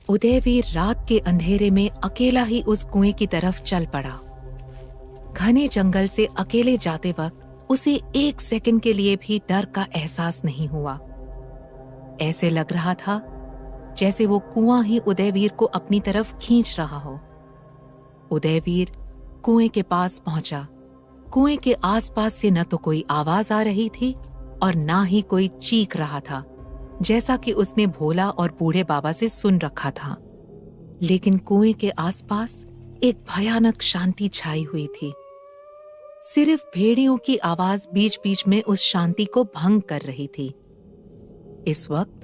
उदयवीर रात के अंधेरे में अकेला ही उस कुएं की तरफ चल पड़ा। घने जंगल से अकेले जाते वक्त उसे 1 सेकंड के लिए भी डर का एहसास नहीं हुआ। ऐसे लग रहा था जैसे वो कुआं ही उदयवीर को अपनी तरफ खींच रहा हो। उदयवीर कुएं के पास पहुंचा। कुएं के आसपास से न तो कोई आवाज आ रही थी और ना ही कोई चीख रहा था, जैसा कि उसने भोला और बूढ़े बाबा से सुन रखा था। लेकिन कुएं के आसपास एक भयानक शांति छाई हुई थी। सिर्फ भेड़ियों की आवाज बीच बीच में उस शांति को भंग कर रही थी। इस वक्त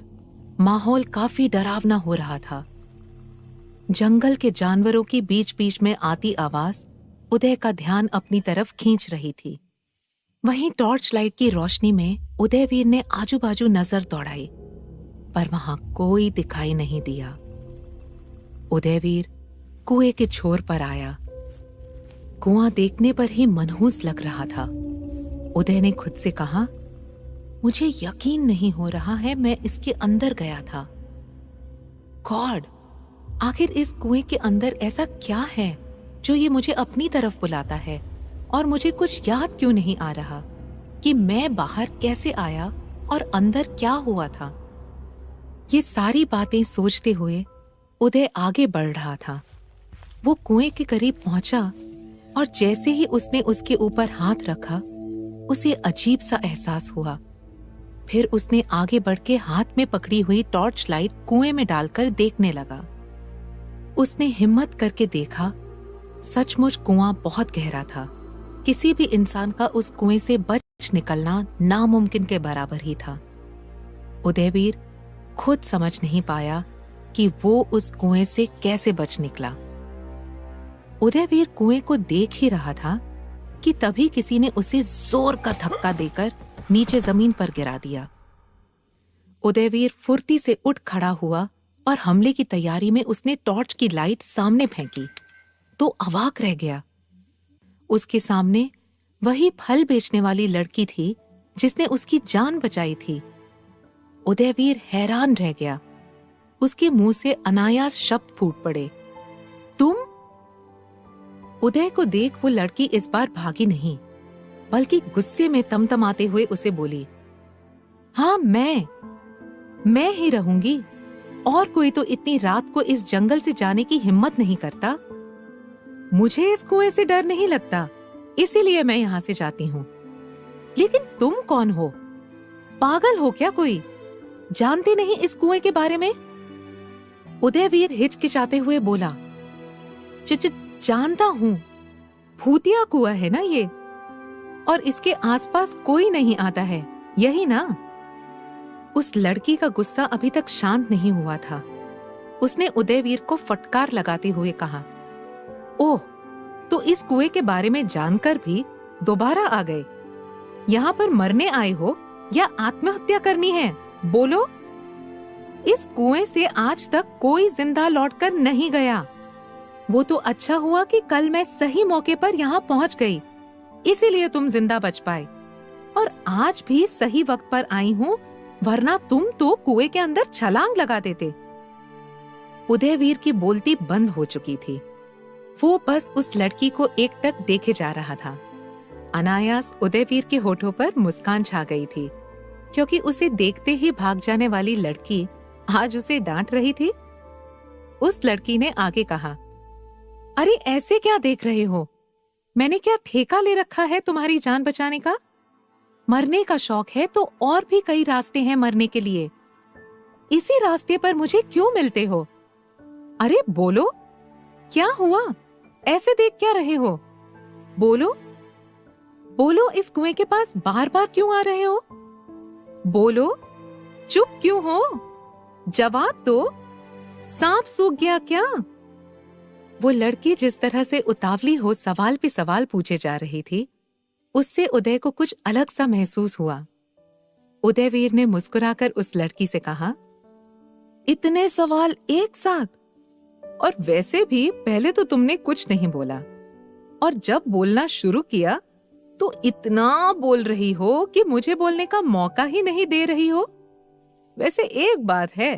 माहौल काफी डरावना हो रहा था। जंगल के जानवरों की बीच बीच में आती आवाज उदय का ध्यान अपनी तरफ खींच रही थी। वहीं टॉर्च लाइट की रोशनी में उदयवीर ने आजू बाजू नजर दौड़ाई, पर वहां कोई दिखाई नहीं दिया। उदयवीर कुएं के छोर पर आया। कुआं देखने पर ही मनहूस लग रहा था। उदय ने खुद से कहा, मुझे यकीन नहीं हो रहा है मैं इसके अंदर गया था। गॉड, आखिर इस कुएं के अंदर ऐसा क्या है जो ये मुझे अपनी तरफ बुलाता है, और मुझे कुछ याद क्यों नहीं आ रहा कि मैं बाहर कैसे आया और अंदर क्या हुआ था। ये सारी बातें सोचते हुए उदय आगे बढ़ रहा था। वो कुएं के करीब पहुंचा और जैसे ही उसने उसके ऊपर हाथ रखा, उसे अजीब सा एहसास हुआ। फिर उसने आगे बढ़ के हाथ में पकड़ी हुई टॉर्च लाइट कुएं में डालकर देखने लगा। उसने हिम्मत करके देखा। सचमुच कुआं बहुत गहरा था। किसी भी इंसान का उस कुएं से बच निकलना नामुमकिन के बराबर ही था। उदयवीर खुद समझ नहीं पाया कि वो उस कुएं से कैसे बच निकला। उदयवीर कुएं को देख ही रहा था कि तभी किसी ने उसे जोर का धक्का देकर नीचे जमीन पर गिरा दिया। उदयवीर फुर्ती से उठ खड़ा हुआ और हमले की तैयारी में उसने टॉर्च की लाइट सामने फेंकी तो अवाक रह गया। उसके सामने वही फल बेचने वाली लड़की थी जिसने उसकी जान बचाई थी। उदयवीर हैरान रह गया। उसके मुंह से अनायास शब्द फूट पड़े, तुम? उदय को देख वो लड़की इस बार भागी नहीं, बल्कि गुस्से में तमतमाते हुए उसे बोली, हाँ मैं ही रहूंगी। और कोई तो इतनी रात को इस जंगल से जाने की हिम्मत नहीं करता। मुझे इस कुएं से डर नहीं लगता, इसीलिए मैं यहाँ से जाती हूँ। लेकिन तुम कौन हो? पागल हो क्या कोई? जानते नहीं इस कुएं के बारे में? उदयवीर हिचकिचाते हुए बोला, जानता हूँ, भूतिया कुआं है ना ये, और इसके आसपास कोई नहीं आता है, यही ना? उस लड़की का गुस्सा अभी तक शांत नहीं हुआ था। उसने उदयवीर को फटकार लगाते हुए कहा, ओह, तो इस कुएं के बारे में जानकर भी दोबारा आ गए? यहाँ पर मरने आए हो या आत्महत्या करनी है? बोलो। इस कुएं से आज तक कोई जिंदा लौटकर नहीं गया। वो तो अच्छा हुआ कि कल मैं सही मौके पर यहाँ पहुँच गई, इसीलिए तुम जिंदा बच पाए, और आज भी सही वक्त पर आई हूँ, वरना तुम तो कुएं के अंदर छलांग लगा देते। उदयवीर की बोलती बंद हो चुकी थी। वो बस उस लड़की को एकटक देखे जा रहा था। अनायास उदयवीर के होठों पर मुस्कान छा गई थी, क्योंकि उसे देखते ही भाग जाने वाली लड़की आज उसे डांट रही थी। उस लड़की ने आगे कहा, अरे ऐसे क्या देख रहे हो? मैंने क्या ठेका ले रखा है तुम्हारी जान बचाने का? मरने का शौक है तो और भी कई रास्ते हैं मरने के लिए। इसी रास्ते पर मुझे क्यों मिलते हो? अरे बोलो, क्या हुआ? ऐसे देख क्या रहे हो? बोलो बोलो, इस कुएं के पास बार बार क्यों आ रहे हो? बोलो, चुप क्यों हो? जवाब दो। सांप सूख गया क्या? वो लड़की जिस तरह से उतावली हो सवाल पे सवाल पूछे जा रही थी, उससे उदय को कुछ अलग सा महसूस हुआ। उदयवीर ने मुस्कुराकर उस लड़की से कहा, इतने सवाल एक साथ? और वैसे भी पहले तो तुमने कुछ नहीं बोला, और जब बोलना शुरू किया तो इतना बोल रही हो कि मुझे बोलने का मौका ही नहीं दे रही हो। वैसे एक बात है,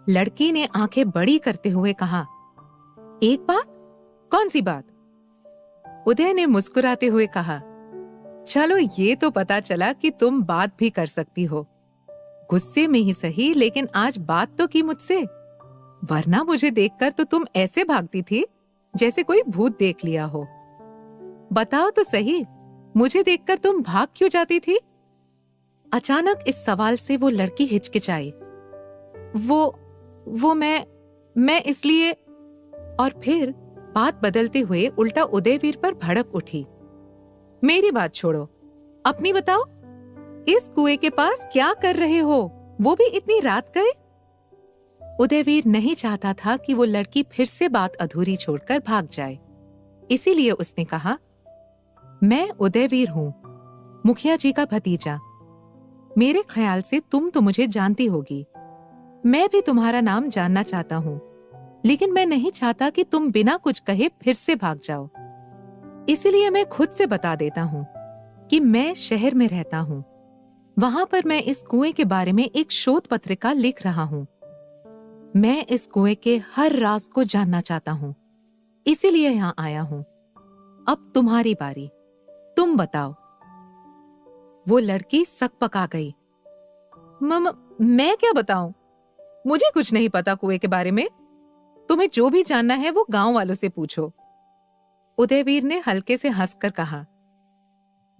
लड़की ने आंखें बड़ी करते हुए कहा, एक बात? कौन सी बात? उदय ने मुस्कुराते हुए कहा, चलो ये तो पता चला कि तुम बात भी कर सकती हो। गुस्से में ही सही, लेकिन आज बात तो की मुझसे। वरना मुझे देखकर तो तुम ऐसे भागती थी जैसे कोई भूत देख लिया हो। बताओ तो सही, मुझे देखकर तुम भाग क्यों जाती थी? अचानक इस सवाल से वो लड़की हिचकिचाई। वो मैं इसलिए। और फिर बात बदलते हुए उल्टा उदयवीर पर भड़क उठी। मेरी बात छोड़ो, अपनी बताओ। इस कुएं के पास क्या कर रहे हो, वो भी इतनी रात गए? उदयवीर नहीं चाहता था कि वो लड़की फिर से बात अधूरी छोड़कर भाग जाए, इसीलिए उसने कहा, मैं उदयवीर हूं, मुखिया जी का भतीजा। मेरे ख्याल से तुम तो मुझे जानती होगी। मैं भी तुम्हारा नाम जानना चाहता हूं, लेकिन मैं नहीं चाहता कि तुम बिना कुछ कहे फिर से भाग जाओ। इसीलिए मैं खुद से बता देता हूं कि मैं शहर में रहता हूं। वहां पर मैं इस कुएं के बारे में एक शोध पत्रिका लिख रहा हूं। मैं इस कुएं के हर राज को जानना चाहता हूं, इसीलिए यहां आया हूं। अब तुम्हारी बारी, तुम बताओ। वो लड़की सकपका गई। मैं क्या बताऊं? मुझे कुछ नहीं पता कुएं के बारे में। तुम्हें जो भी जानना है वो गांव वालों से पूछो। उदयवीर ने हल्के से हंसकर कहा,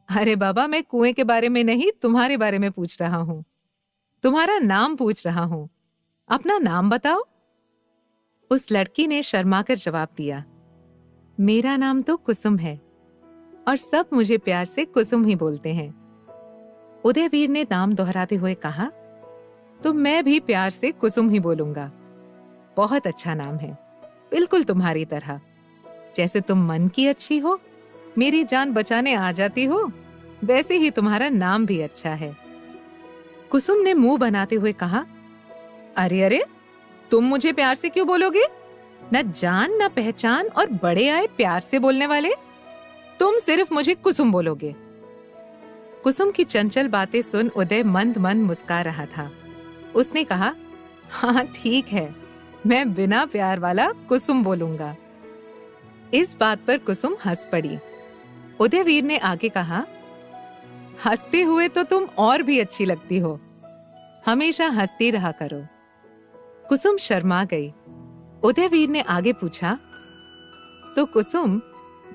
अरे बाबा, मैं कुएं के बारे में नहीं, तुम्हारे बारे में पूछ रहा हूं। तुम्हारा नाम पूछ रहा हूं। अपना नाम बताओ। उस लड़की ने शर्माकर जवाब दिया, मेरा नाम तो कुसुम है और सब मुझे प्यार से कुसुम ही बोलते हैं। उदयवीर ने नाम दोहराते हुए कहा, तो मैं भी प्यार से कुसुम ही बोलूंगा। बहुत अच्छा नाम है, बिल्कुल तुम्हारी तरह। जैसे तुम मन की अच्छी हो, मेरी जान बचाने आ जाती हो, वैसे ही तुम्हारा नाम भी अच्छा है। कुसुम ने मुंह बनाते हुए कहा, अरे अरे, तुम मुझे प्यार से क्यों बोलोगे? न जान न पहचान और बड़े आए प्यार से बोलने वाले। तुम सिर्फ मुझे कुसुम बोलोगे। कुसुम की चंचल बातें सुन उदय मंद मंद मुस्कुरा रहा था। उसने कहा, हाँ ठीक है, मैं बिना प्यार वाला कुसुम बोलूंगा। इस बात पर कुसुम हंस पड़ी। उदयवीर ने आगे कहा, हंसते हुए तो तुम और भी अच्छी लगती हो। हमेशा हंसती रहा करो। कुसुम शर्मा गई। उदयवीर ने आगे पूछा, तो कुसुम,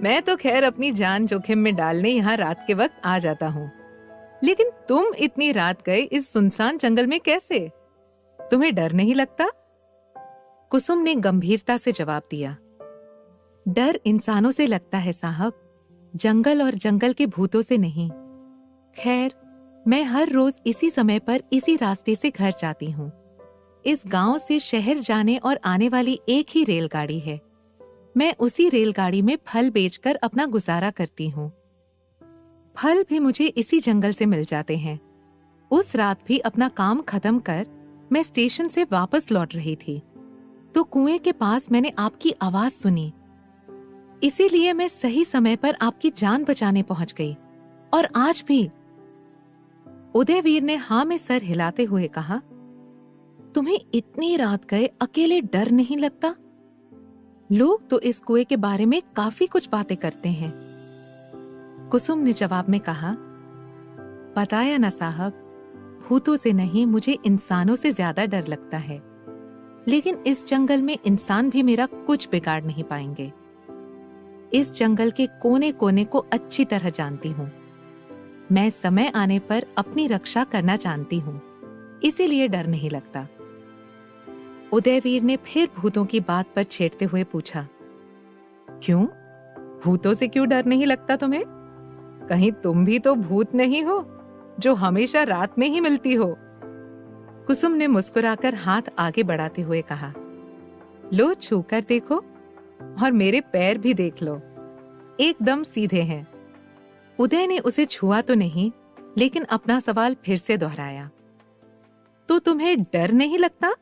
मैं तो खैर अपनी जान जोखिम में डालने यहाँ रात के वक्त आ जाता हूँ, लेकिन तुम इतनी रात गए इस सुनसान जंगल में कैसे? तुम्हें डर नहीं लगता? कुसुम ने गंभीरता से जवाब दिया, डर इंसानों से लगता है साहब, जंगल और जंगल के भूतों से नहीं। खैर, मैं हर रोज इसी समय पर इसी रास्ते से घर जाती हूँ। इस गांव से शहर जाने और आने वाली एक ही रेलगाड़ी है। मैं उसी रेलगाड़ी में फल बेचकर अपना गुजारा करती हूँ। फल भी मुझे इसी जंगल से मिल जाते हैं। उस रात भी अपना काम खत्म कर मैं स्टेशन से वापस लौट रही थी, तो कुएं के पास मैंने आपकी आवाज सुनी। इसीलिए मैं सही समय पर आपकी जान बचाने पहुंच गई। और आज भी। उदयवीर ने हाँ में सर हिलाते हुए कहा, तुम्हें इतनी रात गए अकेले डर नहीं लगता? लोग तो इस कुएं के बारे में काफी कुछ बातें करते हैं। कुसुम ने जवाब में कहा, बताया ना साहब, भूतों से नहीं, मुझे इंसानों से ज्यादा डर लगता है। लेकिन इस जंगल में इंसान भी मेरा कुछ बिगाड़ नहीं पाएंगे। इस जंगल के कोने कोने को अच्छी तरह जानती हूँ। मैं समय आने पर अपनी रक्षा करना जानती हूँ, इसीलिए डर नहीं लगता। उदयवीर ने फिर भूतों की बात पर छेड़ते हुए पूछा, क्यों? भूतों से क्यों डर नहीं लगता तुम्हें? कहीं तुम भी तो भूत नहीं हो जो हमेशा रात में ही मिलती हो? कुसुम ने मुस्कुराकर हाथ आगे बढ़ाते हुए कहा, लो छूकर देखो और मेरे पैर भी देख लो, एकदम सीधे हैं। उदय ने उसे छुआ तो नहीं, लेकिन अपना सवाल फिर से दोहराया, तो तुम्हें डर नहीं लगता?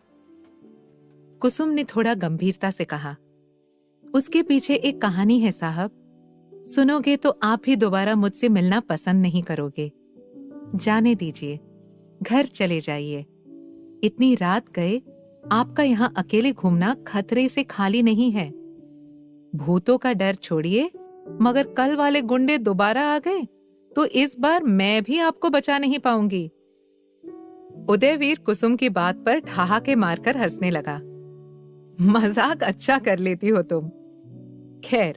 कुसुम ने थोड़ा गंभीरता से कहा, उसके पीछे एक कहानी है साहब। सुनोगे तो आप भी दोबारा मुझसे मिलना पसंद नहीं करोगे। जाने दीजिए, घर चले जाइए। इतनी रात गए, आपका यहाँ अकेले घूमना खतरे से खाली नहीं है। भूतों का डर छोड़िए, मगर कल वाले गुंडे दोबारा आ गए तो इस बार मैं भी आपको बचा नहीं पाऊंगी। उदयवीर कुसुम की बात पर ठहाके मारकर हंसने लगा। मजाक अच्छा कर लेती हो तुम। खैर,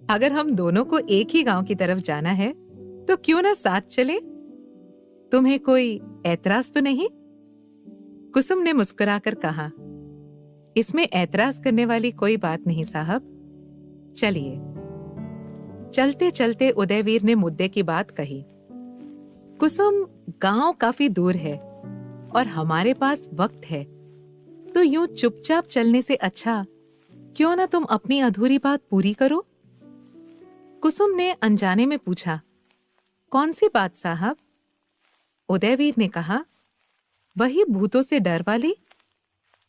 अगर हम दोनों को एक ही गांव की तरफ जाना है तो क्यों ना साथ चले? तुम्हें कोई ऐतराज तो नहीं? कुसुम ने मुस्कुराकर कहा, इसमें ऐतराज करने वाली कोई बात नहीं साहब। चलिए। चलते चलते उदयवीर ने मुद्दे की बात कही। कुसुम, गांव काफी दूर है और हमारे पास वक्त है, तो यूं चुपचाप चलने से अच्छा क्यों ना तुम अपनी अधूरी बात पूरी करो? कुसुम ने अनजाने में पूछा, कौन सी बात साहब? उदयवीर ने कहा, वही भूतों से डर वाली।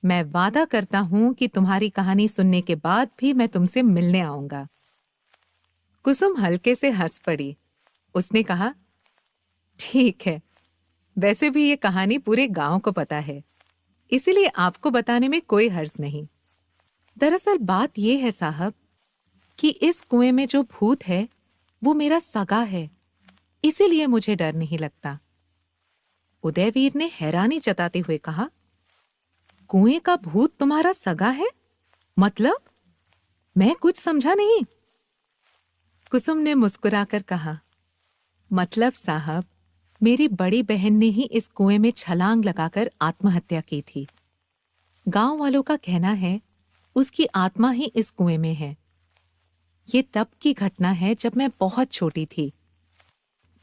मैं वादा करता हूं कि तुम्हारी कहानी सुनने के बाद भी मैं तुमसे मिलने आऊंगा। कुसुम हल्के से हंस पड़ी। उसने कहा, ठीक है, वैसे भी ये कहानी पूरे गांव को पता है, इसीलिए आपको बताने में कोई हर्ज नहीं। दरअसल बात यह है साहब कि इस कुएं में जो भूत है वो मेरा सगा है, इसीलिए मुझे डर नहीं लगता। उदयवीर ने हैरानी जताते हुए कहा, कुएं का भूत तुम्हारा सगा है? मतलब? मैं कुछ समझा नहीं। कुसुम ने मुस्कुराकर कहा, मतलब साहब, मेरी बड़ी बहन ने ही इस कुएं में छलांग लगाकर आत्महत्या की थी। गांव वालों का कहना है उसकी आत्मा ही इस कुएं में है। ये तब की घटना है जब मैं बहुत छोटी थी।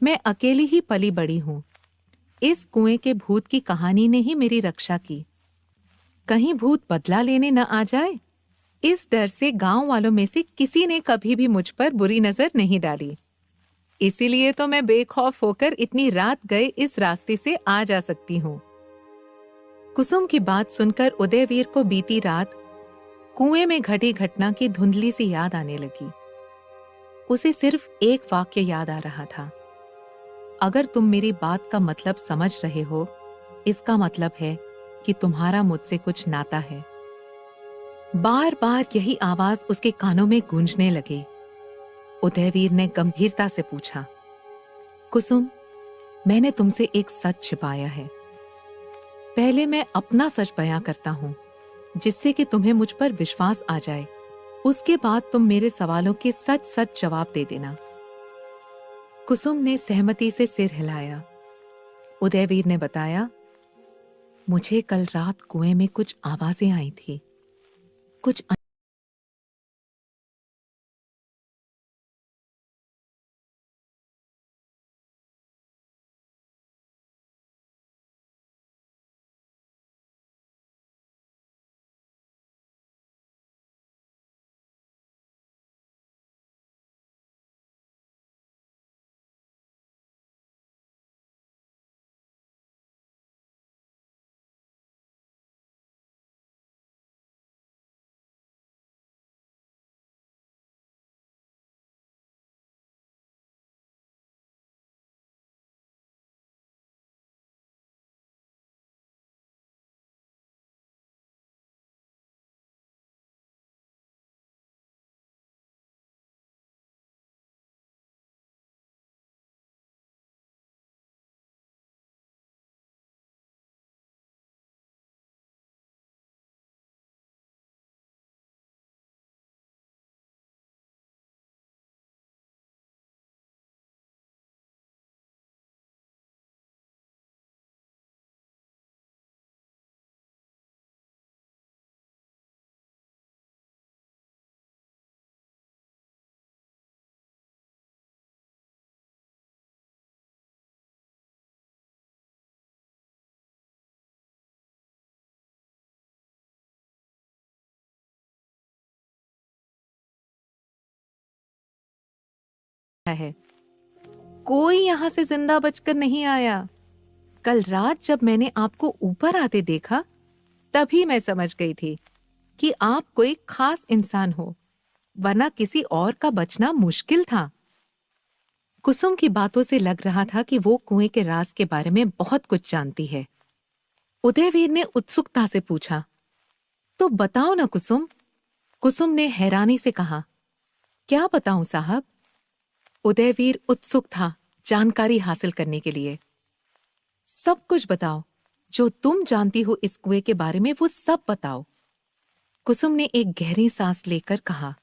मैं अकेली ही पली बड़ी हूं। इस कुएं के भूत की कहानी ने ही मेरी रक्षा की। कहीं भूत बदला लेने न आ जाए, इस डर से गांव वालों में से किसी ने कभी भी मुझ पर बुरी नजर नहीं डाली। इसीलिए तो मैं बेखौफ होकर इतनी रात गए इस रास्ते से आ जा सकती हूँ। कुसुम की बात सुनकर उदयवीर को बीती रात कुएं में घटी घटना की धुंधली सी याद आने लगी। उसे सिर्फ एक वाक्य याद आ रहा था, अगर तुम मेरी बात का मतलब समझ रहे हो, इसका मतलब है कि तुम्हारा मुझसे कुछ नाता है। बार बार यही आवाज उसके कानों में गूंजने लगे। उदयवीर ने गंभीरता से पूछा, कुसुम, मैंने तुमसे एक सच छिपाया है। पहले मैं अपना सच बयां करता हूं, जिससे कि तुम्हें मुझ पर विश्वास आ जाए। उसके बाद तुम मेरे सवालों के सच सच जवाब दे देना। कुसुम ने सहमति से सिर हिलाया। उदयवीर ने बताया, मुझे कल रात कुएं में कुछ आवाजें आई थी। कुछ है, कोई यहां से जिंदा बचकर नहीं आया। कल रात जब मैंने आपको ऊपर आते देखा, तभी मैं समझ गई थी कि आप कोई खास इंसान हो, वरना किसी और का बचना मुश्किल था। कुसुम की बातों से लग रहा था कि वो कुएं के राज के बारे में बहुत कुछ जानती है। उदयवीर ने उत्सुकता से पूछा, तो बताओ ना कुसुम। कुसुम ने हैरानी से कहा। क्या बताऊं साहब? उदयवीर उत्सुक था जानकारी हासिल करने के लिए। सब कुछ बताओ, जो तुम जानती हो इस कुएं के बारे में वो सब बताओ। कुसुम ने एक गहरी सांस लेकर कहा।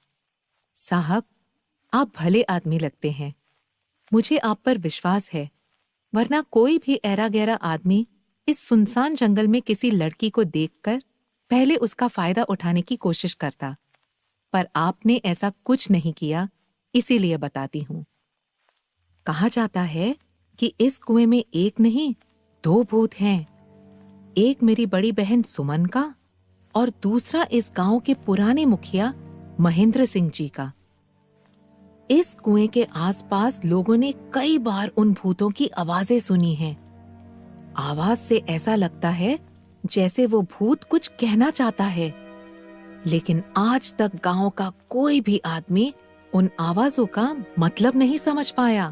साहब, आप भले आदमी लगते हैं, मुझे आप पर विश्वास है, वरना कोई भी ऐरा गैरा आदमी इस सुनसान जंगल में किसी लड़की को देखकर पहले उसका फायदा उठाने की कोशिश करता। पर आपने ऐसा कुछ नहीं किया, इसीलिए बताती हूं। कहा जाता है कि इस कुएं में एक नहीं 2 भूत हैं। एक मेरी बड़ी बहन सुमन का और दूसरा इस गांव के पुराने मुखिया महेंद्र सिंह जी का। इस कुएं के आसपास लोगों ने कई बार उन भूतों की आवाजें सुनी हैं। आवाज से ऐसा लगता है जैसे वो भूत कुछ कहना चाहता है, लेकिन आज तक गांव का कोई भी आदमी उन आवाजों का मतलब नहीं समझ पाया।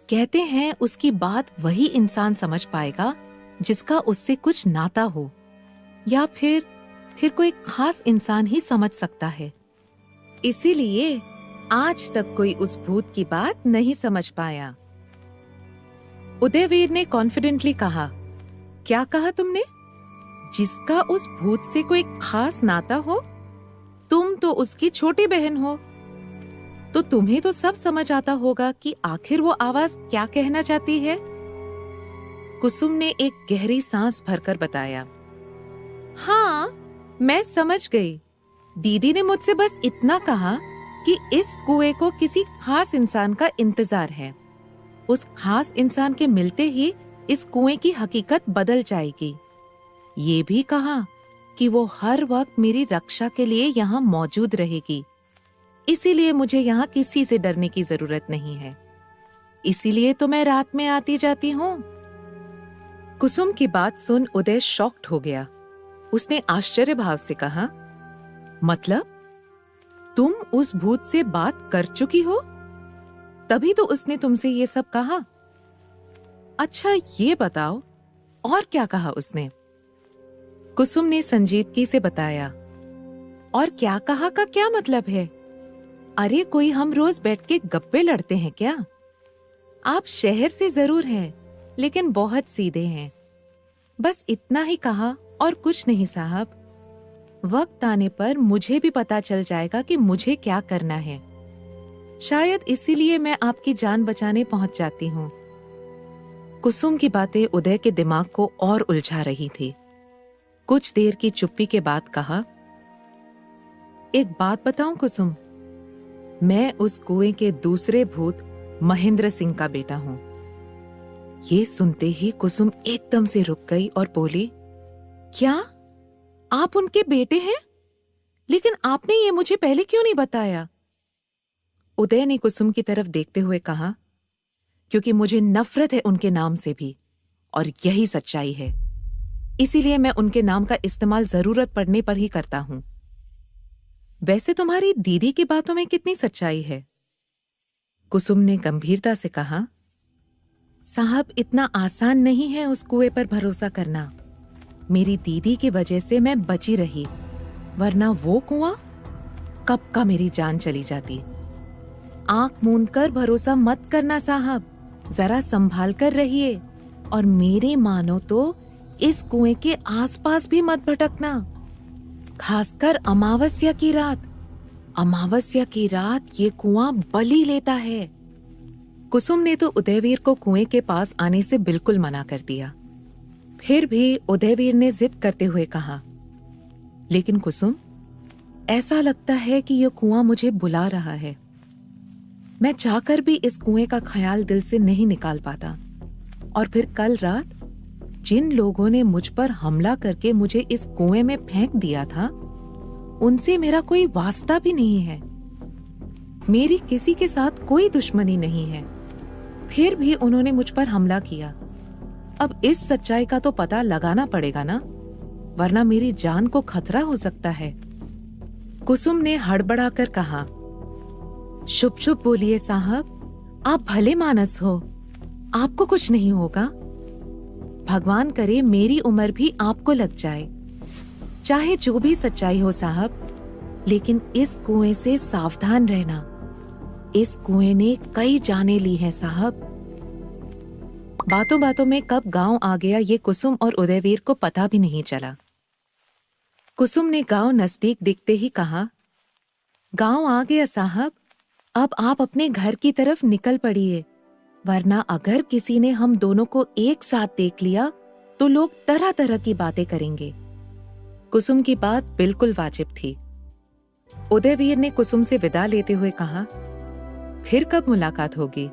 कहते हैं उसकी बात वही इंसान समझ पाएगा जिसका उससे कुछ नाता हो, या फिर कोई खास इंसान ही समझ सकता है। इसीलिए आज तक कोई उस भूत की बात नहीं समझ पाया। उदयवीर ने कॉन्फिडेंटली कहा। क्या कहा तुमने? जिसका उस भूत से कोई खास नाता हो? तुम तो उसकी छोटी बहन हो, तो तुम्हें तो सब समझ आता होगा कि आखिर वो आवाज क्या कहना चाहती है। कुसुम ने एक गहरी सांस भरकर बताया। हाँ, मैं समझ गई। दीदी ने मुझसे बस इतना कहा कि इस कुएं को किसी खास इंसान का इंतजार है। उस खास इंसान के मिलते ही इस कुएं की हकीकत बदल जाएगी। ये भी कहा कि वो हर वक्त मेरी रक्षा के लिए यहाँ मौजूद रहेगी, इसीलिए मुझे यहाँ किसी से डरने की जरूरत नहीं है। इसीलिए तो मैं रात में आती जाती हूँ। कुसुम की बात सुन उदय शॉक्ड हो गया। उसने आश्चर्य भाव से कहा, मतलब तुम उस भूत से बात कर चुकी हो? तभी तो उसने तुमसे ये सब कहा। अच्छा, ये बताओ और क्या कहा उसने? कुसुम ने संजीदगी से बताया। और क्या कहा का क्या मतलब है? अरे कोई हम रोज बैठ के गप्पे लड़ते हैं क्या? आप शहर से जरूर हैं, लेकिन बहुत सीधे हैं। बस इतना ही कहा और कुछ नहीं साहब। वक्त आने पर मुझे भी पता चल जाएगा कि मुझे क्या करना है। शायद इसीलिए मैं आपकी जान बचाने पहुंच जाती हूँ। कुसुम की बातें उदय के दिमाग को और उलझा रही थी। कुछ देर की चुप्पी के बाद कहा, एक बात बताऊं कुसुम, मैं उस कुएं के दूसरे भूत महेंद्र सिंह का बेटा हूं। ये सुनते ही कुसुम एकदम से रुक गई और बोली, क्या आप उनके बेटे हैं? लेकिन आपने ये मुझे पहले क्यों नहीं बताया? उदय ने कुसुम की तरफ देखते हुए कहा, क्योंकि मुझे नफरत है उनके नाम से भी, और यही सच्चाई है। इसीलिए मैं उनके नाम का इस्तेमाल जरूरत पड़ने पर ही करता हूं। वैसे तुम्हारी दीदी की बातों में कितनी सच्चाई है? कुसुम ने गंभीरता से कहा, साहब इतना आसान नहीं है उस कुएं पर भरोसा करना। मेरी दीदी की वजह से मैं बची रही, वरना वो कुआं कब का मेरी जान चली जाती। आंख मूंद कर भरोसा मत करना साहब, जरा संभाल कर रहिए, और मेरी मानो तो इस कुएं के आसपास भी मत भटकना, खासकर अमावस्या की रात। अमावस्या की रात ये कुआं बलि लेता है। कुसुम ने तो उदयवीर को कुएं के पास आने से बिल्कुल मना कर दिया। फिर भी उदयवीर ने जिद करते हुए कहा, लेकिन कुसुम, ऐसा लगता है कि यह कुआं मुझे बुला रहा है। मैं चाहकर भी इस कुएं का ख्याल दिल से नहीं निकाल पाता। और फिर कल रात जिन लोगों ने मुझ पर हमला करके मुझे इस कुएं में फेंक दिया था, उनसे मेरा कोई वास्ता भी नहीं है। मेरी किसी के साथ कोई दुश्मनी नहीं है, फिर भी उन्होंने मुझ पर हमला किया। अब इस सच्चाई का तो पता लगाना पड़ेगा ना, वरना मेरी जान को खतरा हो सकता है। कुसुम ने हड़बड़ाकर कहा, चुप चुप बोलिए साहब, आप भले मानस हो, आपको कुछ नहीं होगा। भगवान करे मेरी उम्र भी आपको लग जाए। चाहे जो भी सच्चाई हो साहब, लेकिन इस कुएं से सावधान रहना। इस कुएं ने कई जानें ली हैं साहब। बातों बातों में कब गांव आ गया ये कुसुम और उदयवीर को पता भी नहीं चला। कुसुम ने गांव नजदीक दिखते ही कहा, गांव आ गया साहब, अब आप अपने घर की तरफ निकल पड़िए, वरना अगर किसी ने हम दोनों को एक साथ देख लिया तो लोग तरह तरह की बातें करेंगे। कुसुम की बात बिल्कुल वाजिब थी। उदयवीर ने कुसुम से विदा लेते हुए कहा, फिर कब मुलाकात होगी?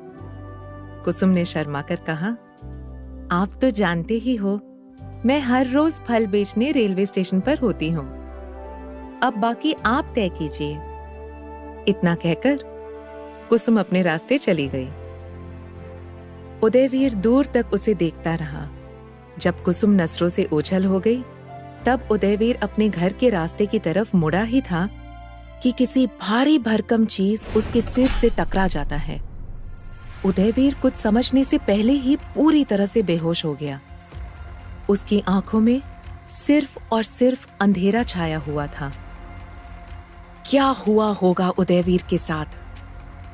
कुसुम ने शर्माकर कहा, आप तो जानते ही हो, मैं हर रोज फल बेचने रेलवे स्टेशन पर होती हूँ। अब बाकी आप तय कीजिए। इतना कहकर कुसुम अपने रास्ते चली गई। उदयवीर दूर तक उसे देखता रहा। जब कुसुम नजरों से ओझल हो गई, तब उदयवीर अपने घर के रास्ते की तरफ मुड़ा ही था कि किसी भारी भरकम चीज उसके सिर से टकरा जाता है। उदयवीर कुछ समझने से पहले ही पूरी तरह से बेहोश हो गया। उसकी आंखों में सिर्फ और सिर्फ अंधेरा छाया हुआ था। क्या हुआ होगा उदयवीर के साथ?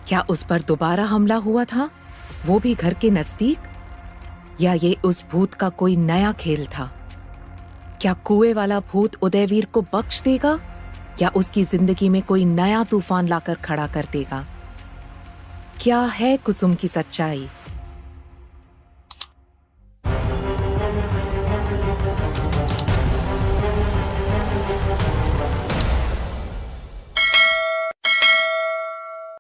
क्या उस पर दोबारा हमला हुआ था, वो भी घर के नजदीक? या ये उस भूत का कोई नया खेल था? क्या कुएं वाला भूत उदयवीर को बख्श देगा या उसकी जिंदगी में कोई नया तूफान लाकर खड़ा कर देगा? क्या है कुसुम की सच्चाई?